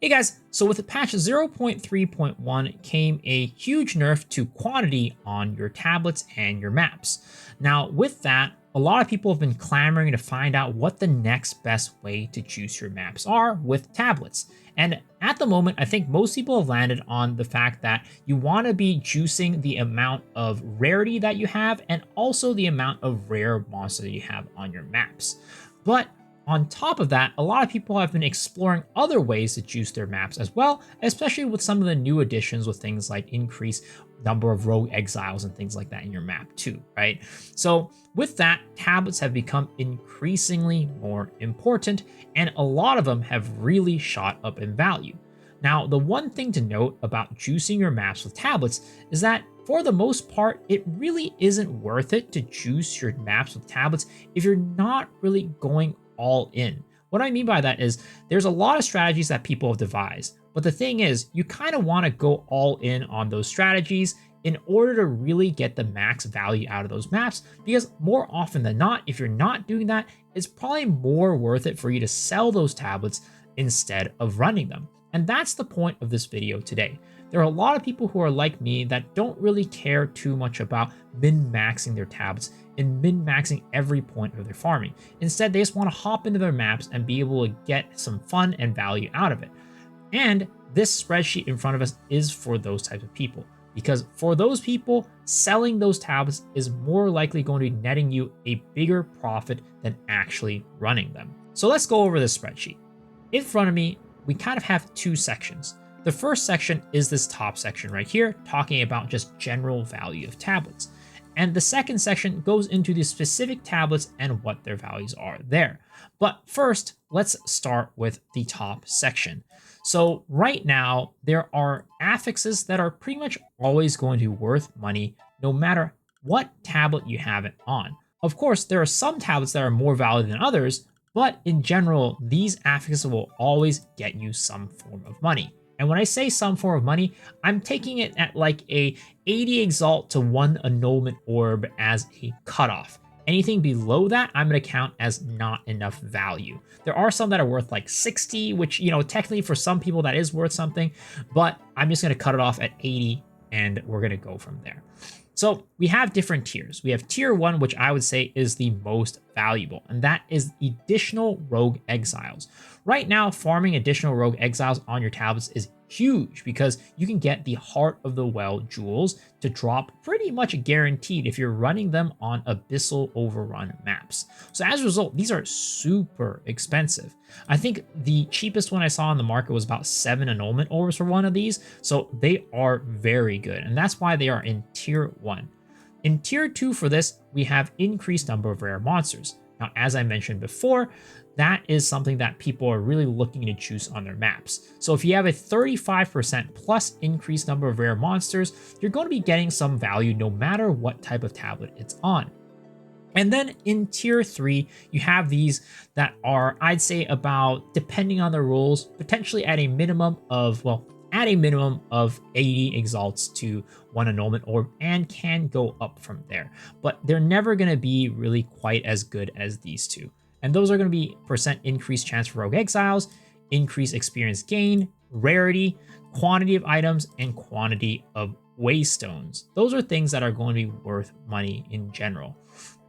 Hey guys, so with patch 0.3.1 came a huge nerf to quantity on your tablets and your maps. Now with that, a lot of people have been clamoring to find out what the next best way to juice your maps are with tablets. And at the moment, I think most people have landed on the fact that you want to be juicing the amount of rarity that you have and also the amount of rare monsters that you have on your maps. But on top of that, a lot of people have been exploring other ways to juice their maps as well, especially with some of the new additions with things like increased number of rogue exiles and things like that in your map too, right? So with that, tablets have become increasingly more important, and a lot of them have really shot up in value. Now, the one thing to note about juicing your maps with tablets is that for the most part, it really isn't worth it to juice your maps with tablets if you're not really going all in. What I mean by that is there's a lot of strategies that people have devised, but the thing is you kind of want to go all in on those strategies in order to really get the max value out of those maps, because more often than not, if you're not doing that, it's probably more worth it for you to sell those tablets instead of running them. And that's the point of this video today. There are a lot of people who are like me that don't really care too much about min-maxing their tablets and min-maxing every point of their farming. Instead, they just want to hop into their maps and be able to get some fun and value out of it. And this spreadsheet in front of us is for those types of people, because for those people, selling those tablets is more likely going to be netting you a bigger profit than actually running them. So let's go over this spreadsheet. In front of me, we kind of have two sections. The first section is this top section right here, talking about just general value of tablets. And the second section goes into the specific tablets and what their values are there. But first, let's start with the top section. So right now, there are affixes that are pretty much always going to be worth money, no matter what tablet you have it on. Of course, there are some tablets that are more valuable than others, but in general, these affixes will always get you some form of money. And when I say some form of money, I'm taking it at like a 80 exalt to 1 annulment orb as a cutoff. Anything below that, I'm going to count as not enough value. There are some that are worth like 60, which, you know, technically for some people that is worth something, but I'm just going to cut it off at 80 and we're going to go from there. So we have different tiers. We have tier 1, which I would say is the most valuable, and that is additional rogue exiles. Right now, farming additional rogue exiles on your tablets is huge because you can get the Heart of the Well jewels to drop pretty much guaranteed if you're running them on Abyssal Overrun maps. So as a result, these are super expensive. I think the cheapest one I saw on the market was about 7 annulment orbs for one of these, so they are very good, and that's why they are in tier 1. In tier 2 for this, we have increased number of rare monsters. Now, as I mentioned before, that is something that people are really looking to juice on their maps. So if you have a 35% plus increased number of rare monsters, you're going to be getting some value no matter what type of tablet it's on. And then in tier 3, you have these that are, I'd say about, depending on the rules, potentially at a minimum of, well, at a minimum of 80 exalts to 1 annulment orb, and can go up from there. But they're never going to be really quite as good as these two. And those are going to be percent increased chance for rogue exiles, increased experience gain, rarity, quantity of items, and quantity of waystones. Those are things that are going to be worth money in general.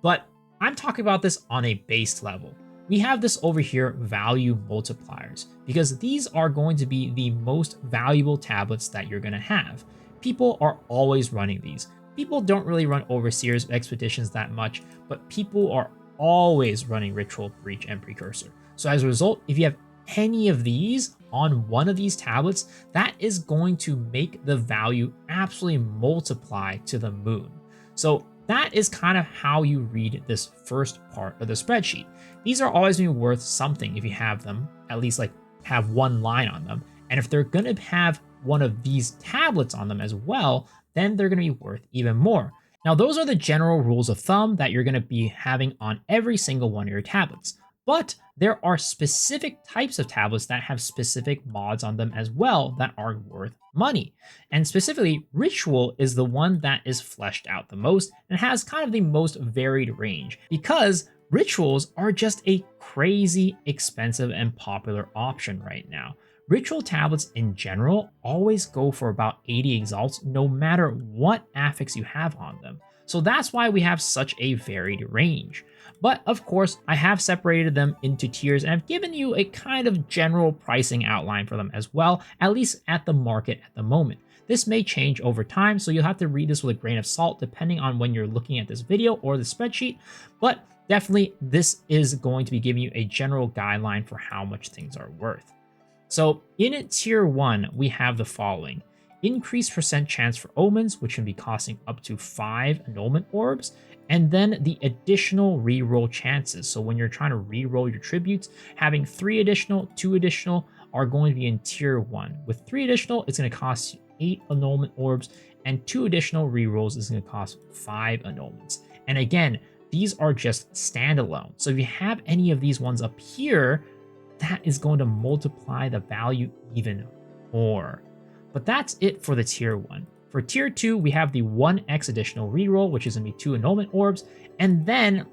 But I'm talking about this on a base level. We have this over here, value multipliers, because these are going to be the most valuable tablets that you're going to have. People are always running these. People don't really run Overseers expeditions that much, but people are always running Ritual, Breach, and Precursor. So as a result, if you have any of these on one of these tablets, that is going to make the value absolutely multiply to the moon. So that is kind of how you read this first part of the spreadsheet. These are always going to be worth something if you have them, at least like have one line on them. And if they're going to have one of these tablets on them as well, then they're going to be worth even more. Now, those are the general rules of thumb that you're going to be having on every single one of your tablets. But there are specific types of tablets that have specific mods on them as well that are worth money. And specifically, Ritual is the one that is fleshed out the most and has kind of the most varied range, because rituals are just a crazy expensive and popular option right now. Ritual tablets in general always go for about 80 exalts no matter what affix you have on them. So that's why we have such a varied range. But of course, I have separated them into tiers and I've given you a kind of general pricing outline for them as well, at least at the market at the moment. This may change over time, so you'll have to read this with a grain of salt depending on when you're looking at this video or the spreadsheet, but definitely this is going to be giving you a general guideline for how much things are worth. So in tier 1, we have the following. Increased percent chance for omens, which can be costing up to 5 annulment orbs, and then the additional reroll chances. So when you're trying to reroll your tributes, having 3 additional, 2 additional are going to be in tier 1. With 3 additional, it's going to cost you 8 annulment orbs, and 2 additional rerolls is going to cost 5 annulments. And again, these are just standalone. So if you have any of these ones up here, that is going to multiply the value even more. But that's it for the tier 1. For tier 2, we have the 1x additional reroll, which is going to be 2 annulment orbs, and then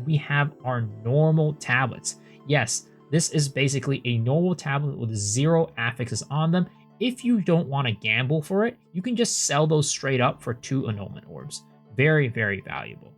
we have our normal tablets. Yes, this is basically a normal tablet with 0 affixes on them. If you don't want to gamble for it, you can just sell those straight up for 2 annulment orbs. Very, very valuable.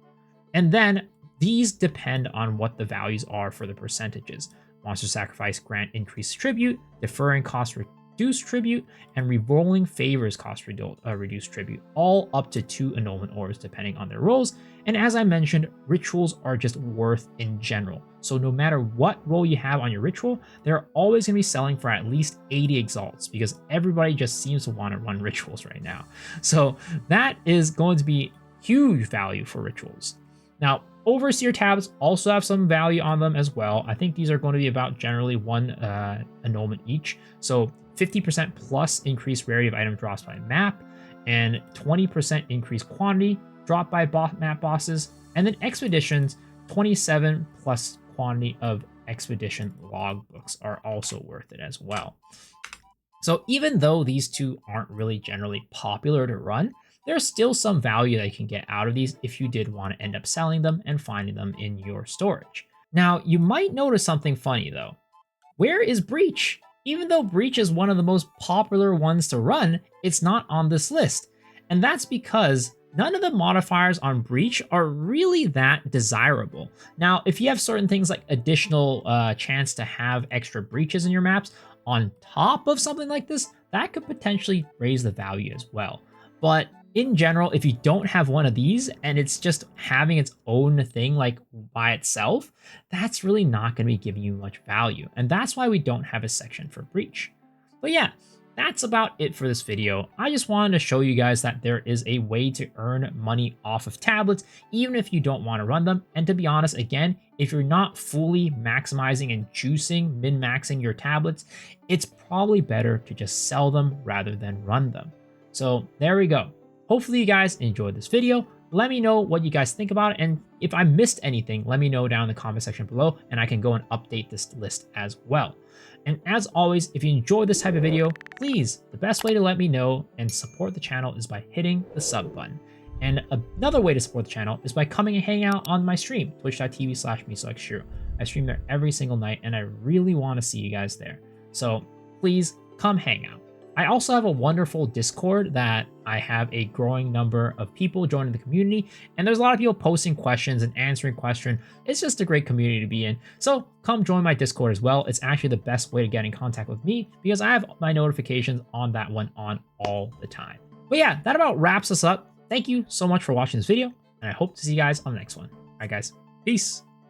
And then these depend on what the values are for the percentages. Monster Sacrifice grant increased tribute, deferring cost reduced tribute, and rerolling favors cost reduced tribute, all up to 2 annulment orbs depending on their rolls. And as I mentioned, rituals are just worth in general. So no matter what roll you have on your ritual, they're always going to be selling for at least 80 exalts because everybody just seems to want to run rituals right now. So that is going to be huge value for rituals. Now, overseer tabs also have some value on them as well. I think these are going to be about generally 1 annulment each. So 50% plus increased rarity of item drops by map, and 20% increased quantity dropped by map bosses, and then expeditions, 27 plus quantity of expedition logbooks are also worth it as well. So even though these two aren't really generally popular to run, there's still some value that you can get out of these if you did want to end up selling them and finding them in your storage. Now, you might notice something funny though. Where is Breach? Even though Breach is one of the most popular ones to run, it's not on this list. And that's because none of the modifiers on Breach are really that desirable. Now, if you have certain things like additional chance to have extra breaches in your maps on top of something like this, that could potentially raise the value as well. But in general, if you don't have one of these and it's just having its own thing like by itself, that's really not going to be giving you much value. And that's why we don't have a section for Breach. But yeah, that's about it for this video. I just wanted to show you guys that there is a way to earn money off of tablets, even if you don't want to run them. And to be honest, again, if you're not fully maximizing and juicing, min-maxing your tablets, it's probably better to just sell them rather than run them. So there we go. Hopefully you guys enjoyed this video. Let me know what you guys think about it. And if I missed anything, let me know down in the comment section below and I can go and update this list as well. And as always, if you enjoyed this type of video, please, the best way to let me know and support the channel is by hitting the sub button. And another way to support the channel is by coming and hanging out on my stream, twitch.tv/MesoXshiro. I stream there every single night and I really want to see you guys there. So please come hang out. I also have a wonderful Discord that I have a growing number of people joining the community, and there's a lot of people posting questions and answering questions. It's just a great community to be in. So come join my Discord as well. It's actually the best way to get in contact with me because I have my notifications on that one on all the time. But yeah, that about wraps us up. Thank you so much for watching this video, and I hope to see you guys on the next one. All right, guys, peace.